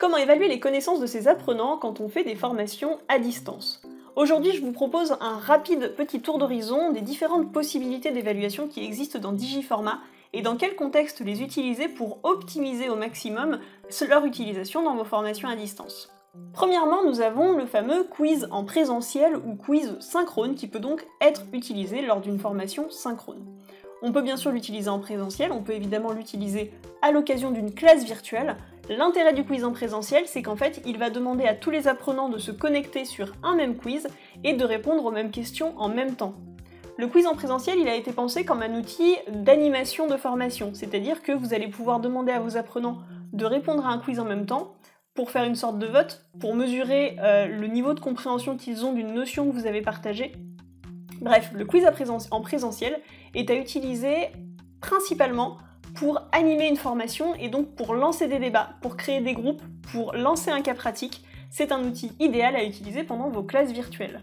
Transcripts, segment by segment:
Comment évaluer les connaissances de ses apprenants quand on fait des formations à distance? Aujourd'hui, je vous propose un rapide petit tour d'horizon des différentes possibilités d'évaluation qui existent dans Digiformat et dans quel contexte les utiliser pour optimiser au maximum leur utilisation dans vos formations à distance. Premièrement, nous avons le fameux quiz en présentiel ou quiz synchrone qui peut donc être utilisé lors d'une formation synchrone. On peut bien sûr l'utiliser en présentiel, on peut évidemment l'utiliser à l'occasion d'une classe virtuelle. L'intérêt du quiz en présentiel, c'est qu'en fait, il va demander à tous les apprenants de se connecter sur un même quiz et de répondre aux mêmes questions en même temps. Le quiz en présentiel, il a été pensé comme un outil d'animation de formation, c'est-à-dire que vous allez pouvoir demander à vos apprenants de répondre à un quiz en même temps pour faire une sorte de vote, pour mesurer le niveau de compréhension qu'ils ont d'une notion que vous avez partagée. Bref, le quiz en présentiel est à utiliser principalement pour animer une formation et donc pour lancer des débats, pour créer des groupes, pour lancer un cas pratique. C'est un outil idéal à utiliser pendant vos classes virtuelles.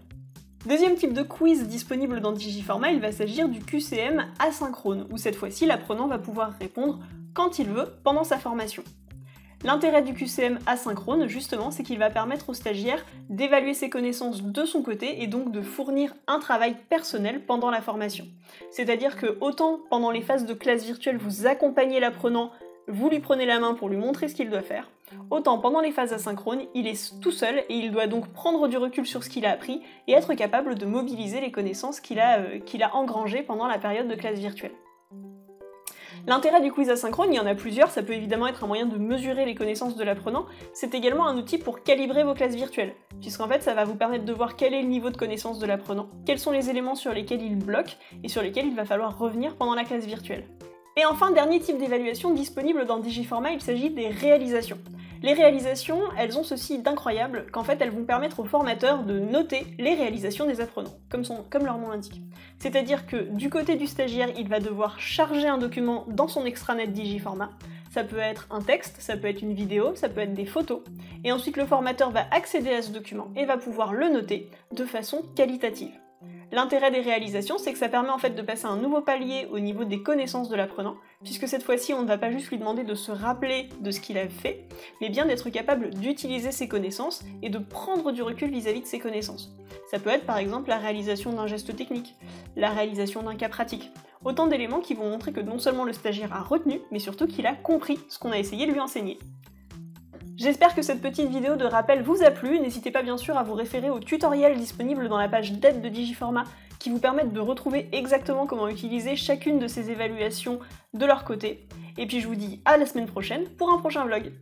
Deuxième type de quiz disponible dans Digiformat, il va s'agir du QCM asynchrone, où cette fois-ci l'apprenant va pouvoir répondre quand il veut pendant sa formation. L'intérêt du QCM asynchrone, justement, c'est qu'il va permettre au stagiaire d'évaluer ses connaissances de son côté et donc de fournir un travail personnel pendant la formation. C'est-à-dire que autant pendant les phases de classe virtuelle vous accompagnez l'apprenant, vous lui prenez la main pour lui montrer ce qu'il doit faire, autant pendant les phases asynchrones, il est tout seul et il doit donc prendre du recul sur ce qu'il a appris et être capable de mobiliser les connaissances qu'il a engrangées pendant la période de classe virtuelle. L'intérêt du quiz asynchrone, il y en a plusieurs, ça peut évidemment être un moyen de mesurer les connaissances de l'apprenant, c'est également un outil pour calibrer vos classes virtuelles, puisqu'en fait ça va vous permettre de voir quel est le niveau de connaissance de l'apprenant, quels sont les éléments sur lesquels il bloque et sur lesquels il va falloir revenir pendant la classe virtuelle. Et enfin, dernier type d'évaluation disponible dans Digiformat, il s'agit des réalisations. Les réalisations, elles ont ceci d'incroyable qu'en fait elles vont permettre aux formateurs de noter les réalisations des apprenants, comme leur nom l'indique. C'est-à-dire que du côté du stagiaire, il va devoir charger un document dans son extranet Digiformat. Ça peut être un texte, ça peut être une vidéo, ça peut être des photos. Et ensuite le formateur va accéder à ce document et va pouvoir le noter de façon qualitative. L'intérêt des réalisations, c'est que ça permet en fait de passer à un nouveau palier au niveau des connaissances de l'apprenant, puisque cette fois-ci on ne va pas juste lui demander de se rappeler de ce qu'il a fait, mais bien d'être capable d'utiliser ses connaissances et de prendre du recul vis-à-vis de ses connaissances. Ça peut être par exemple la réalisation d'un geste technique, la réalisation d'un cas pratique. Autant d'éléments qui vont montrer que non seulement le stagiaire a retenu, mais surtout qu'il a compris ce qu'on a essayé de lui enseigner. J'espère que cette petite vidéo de rappel vous a plu, n'hésitez pas bien sûr à vous référer au tutoriel disponible dans la page d'aide de Digiformat qui vous permettent de retrouver exactement comment utiliser chacune de ces évaluations de leur côté. Et puis je vous dis à la semaine prochaine pour un prochain vlog.